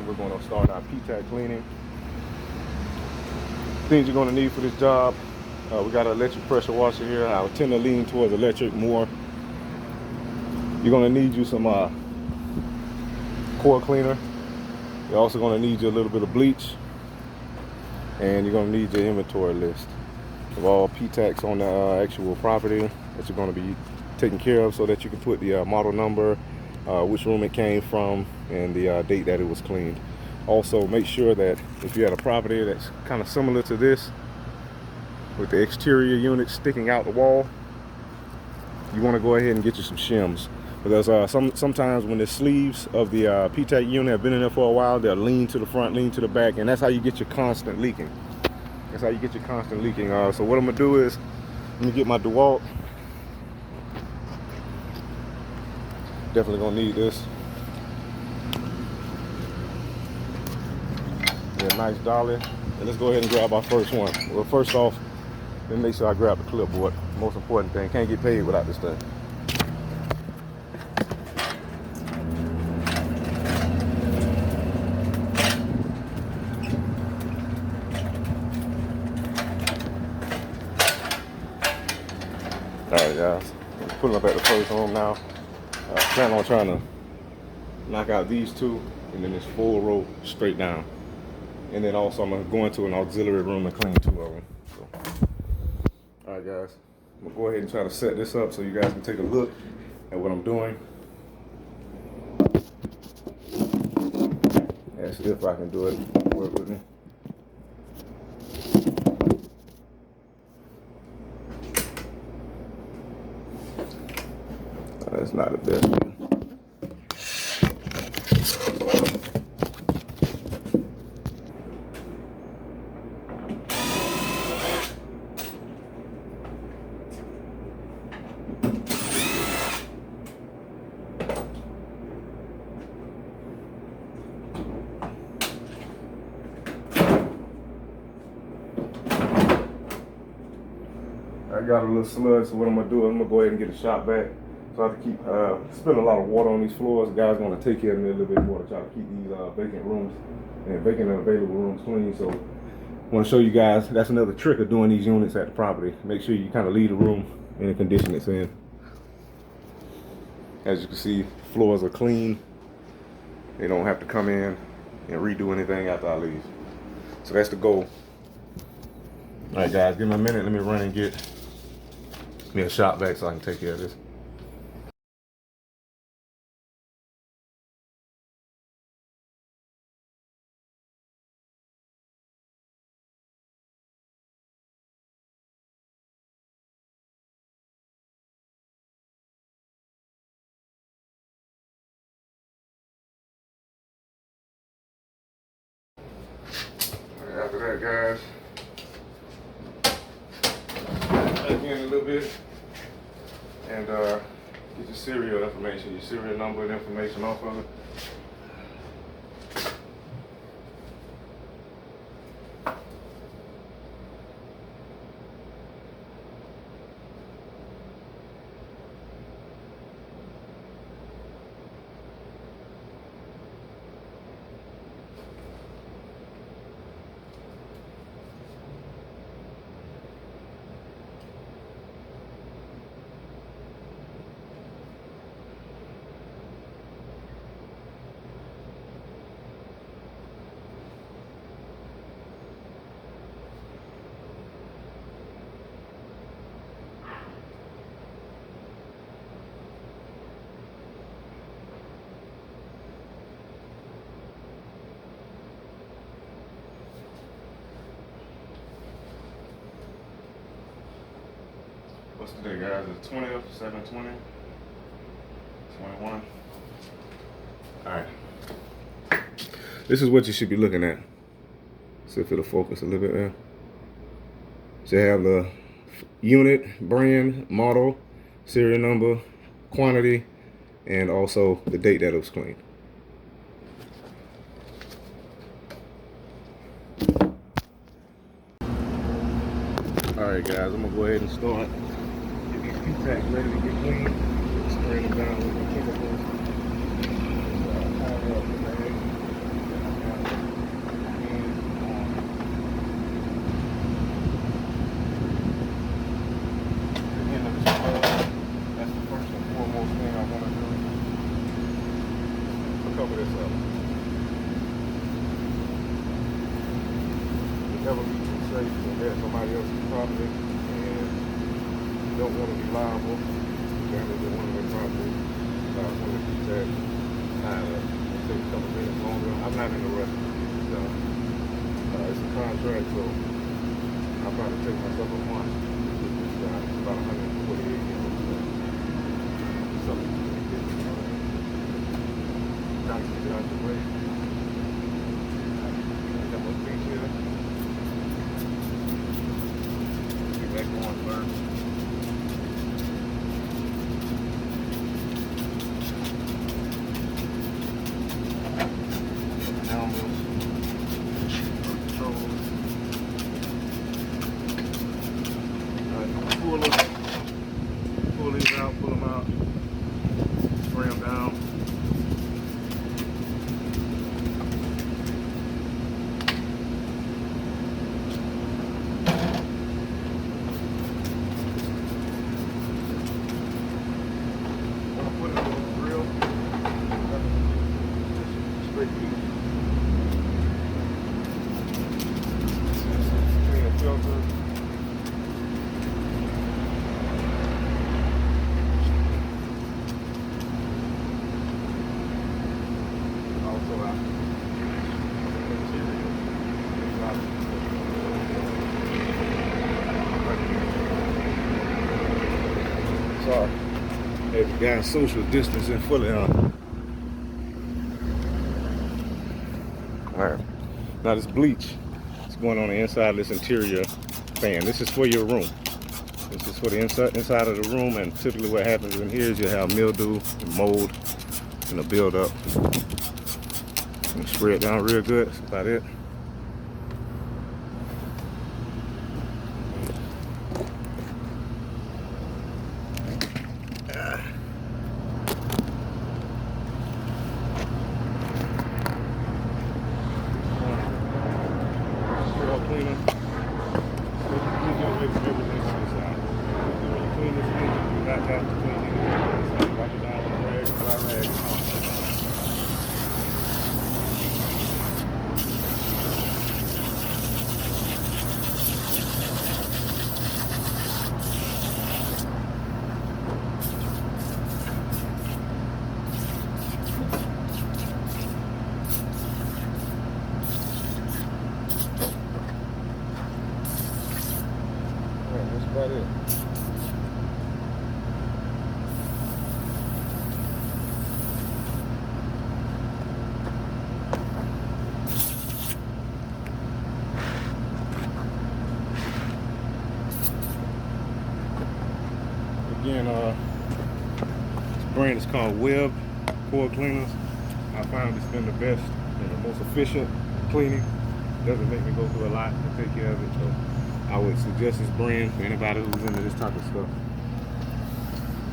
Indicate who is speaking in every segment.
Speaker 1: cleaning. We're going to start our PTAC cleaning. Things you're going to need for this job. We got an electric pressure washer here. I tend to lean towards electric more. You're going to need you some core cleaner. You're also going to need you a little bit of bleach. And you're going to need your inventory list of all PTACs on the actual property that you're going to be taking care of, so that you can put the model number, which room it came from, and the date that it was cleaned. Also, make sure that if you had a property that's kind of similar to this, with the exterior unit sticking out the wall, you want to go ahead and get you some shims, because sometimes when the sleeves of the PTAC unit have been in there for a while, they'll lean to the front, lean to the back, and that's how you get your constant leaking. That's how you get your constant leaking. So what I'm gonna do is, let me get my DeWalt. Definitely gonna need this. Yeah, nice dolly. And let's go ahead and grab our first one. Well, first off, let me make sure I grab the clipboard. Most important thing. Can't get paid without this thing. Alright guys, I'm pulling up at the first room now. Plan on trying to knock out these two, and then this full row straight down. And then also I'm going to go into an auxiliary room and clean 2 of them. So. Alright guys, I'm going to go ahead and try to set this up so you guys can take a look at what I'm doing. As if I can do it. Work with me. That's not the best one. I got a little sludge, so what I'm gonna do is I'm gonna go ahead and get a shop vac. So I have to keep spend a lot of water on these floors. The guys gonna take care of me a little bit more to try to keep these vacant rooms and vacant and available rooms clean. So I want to show you guys, that's another trick of doing these units at the property. Make sure you kind of leave the room in the condition it's in. As you can see, floors are clean. They don't have to come in and redo anything after I leave. So that's the goal. All right, guys, give me a minute. Let me run and get me a shop vac so I can take care of this. After that, guys, back in a little bit and get your serial information, your serial number and information off of it. What's today, guys? It's 20th, 7/20, 21. All right. This is what you should be looking at. See if it'll focus a little bit there. So you have the unit, brand, model, serial number, quantity, and also the date that it was cleaned. Alright guys, I'm gonna go ahead and start. Get these PTACs ready to get clean. Spray them down with the chemicals. ever be too safe if they're somebody else's property and don't want to be liable for damage to one of their property. One of the PTAC time it take a couple minutes longer. I'm not in a rush. So, it's a contract, so I'll probably take myself a month. It's about 148 years. So something to get trying to get it out the way. I got my feet here. Get back on first. Pull these out, pull them out, spray them down. I'm gonna put it on the grill. Straight heat. Clean the filter. Sorry. Hey, the guy social distancing fully on. Alright. Now this bleach is going on the inside of this interior fan. This is for your room. This is for the inside of the room, and typically what happens in here is you have mildew and mold and a build up. And spray it down real good. That's about it. Cleaner. Everything on this side. When you clean this thing, you got to have to clean it. Wipe it down with a rag, dry rag. That's about it. Again, this brand is called Web Core Cleaners. I found it's been the best and the most efficient cleaning. Doesn't make me go through a lot to take care of it. So I would suggest this brand for anybody who's into this type of stuff.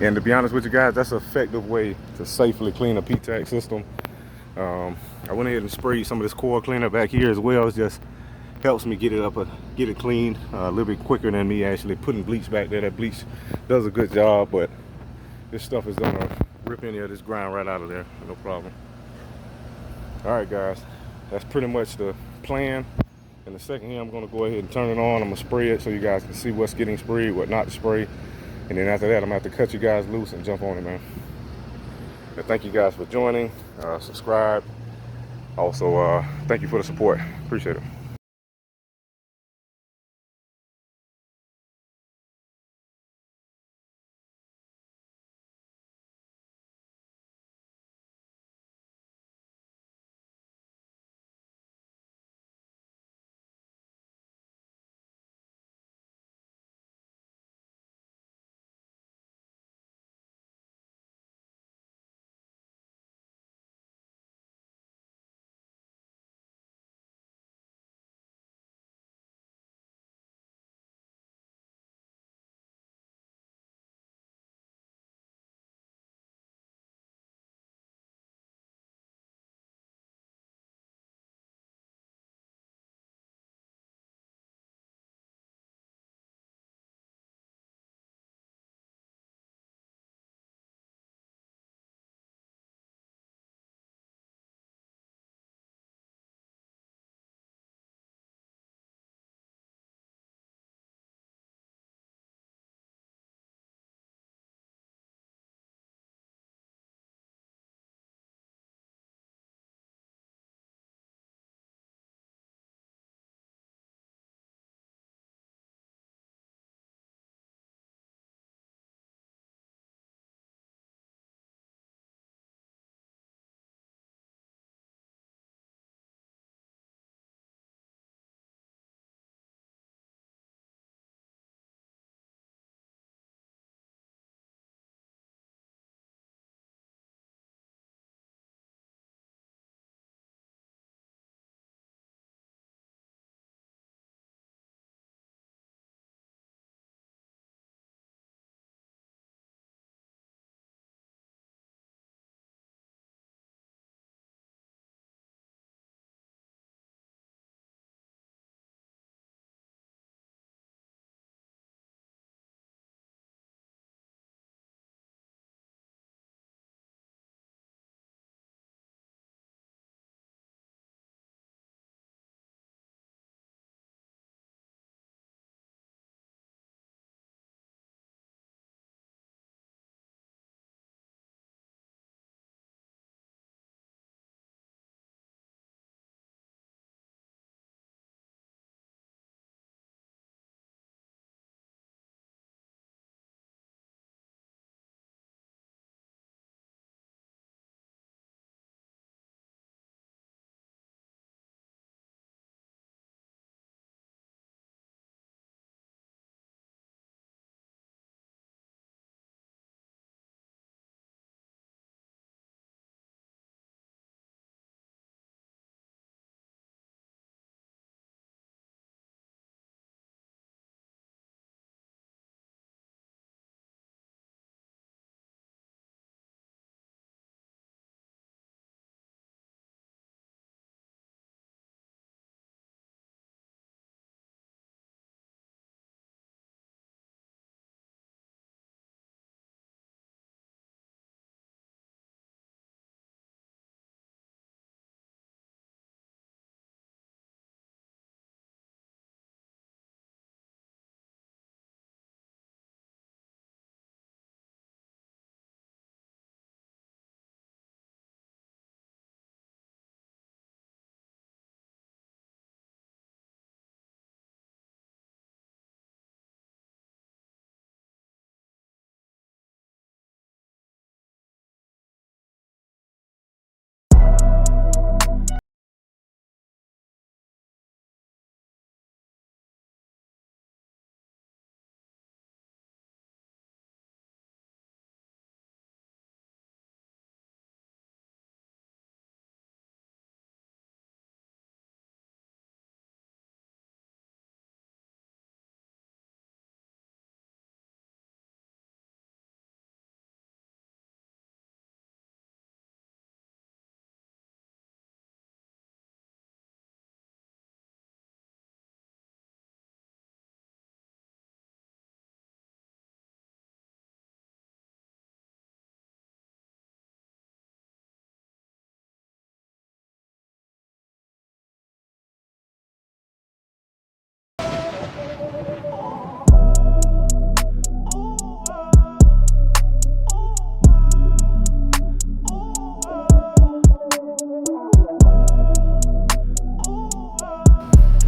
Speaker 1: And to be honest with you guys, that's an effective way to safely clean a PTAC system. I went ahead and sprayed some of this core cleaner back here as well. It just helps me get it clean a little bit quicker than me actually putting bleach back there. That bleach does a good job, but this stuff is gonna rip any of this grime right out of there, no problem. All right, guys, that's pretty much the plan. In a second here, I'm gonna go ahead and turn it on. I'm gonna spray it so you guys can see what's getting sprayed, what not to spray. And then after that, I'm gonna have to cut you guys loose and jump on it, man. And thank you guys for joining. Subscribe. Also, thank you for the support. Appreciate it.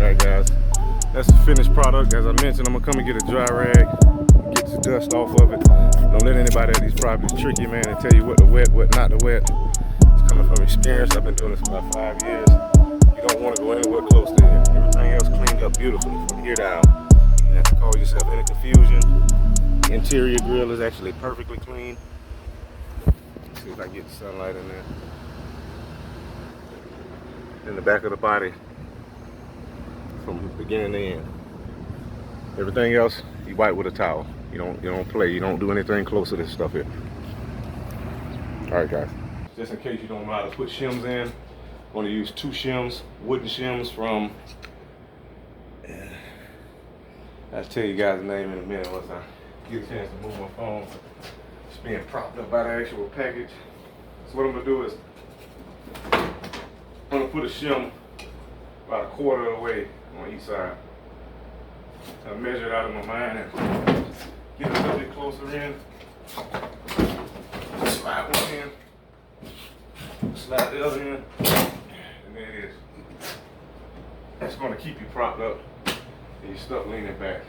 Speaker 1: Alright guys, that's the finished product. As I mentioned, I'm gonna come and get a dry rag, get the dust off of it. Don't let anybody at these properties trick you, man, and tell you what to wet, what not to wet. It's coming from experience. I've been doing this for about 5 years. You don't want to go anywhere close to it. Everything else cleaned up beautifully from here down. You don't have to cause yourself any confusion. The interior grill is actually perfectly clean. Let's see if I can get the sunlight in there. In the back of the body, from beginning to end. Everything else, you wipe with a towel. You don't play. You don't do anything close to this stuff here. All right, guys. Just in case you don't know how to put shims in, I'm going to use 2 shims, wooden shims from. I'll tell you guys the name in a minute once I get a chance to move my phone. It's being propped up by the actual package. So what I'm going to do is I'm going to put a shim about 1/4 of the way on each side. I measure it out of my mind and get a little bit closer in. Slide one in, slide the other in, and there it is. That's going to keep you propped up and you're stuck leaning back.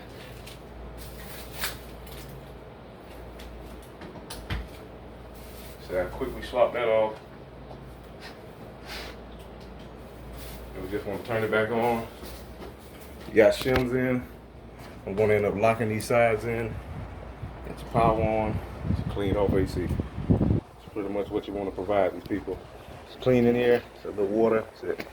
Speaker 1: So I quickly swap that off. And we just want to turn it back on. You got shims in. I'm going to end up locking these sides in. Get your power on. Just clean off AC. It's pretty much what you want to provide these people. It's clean in here. It's a little water. That's it.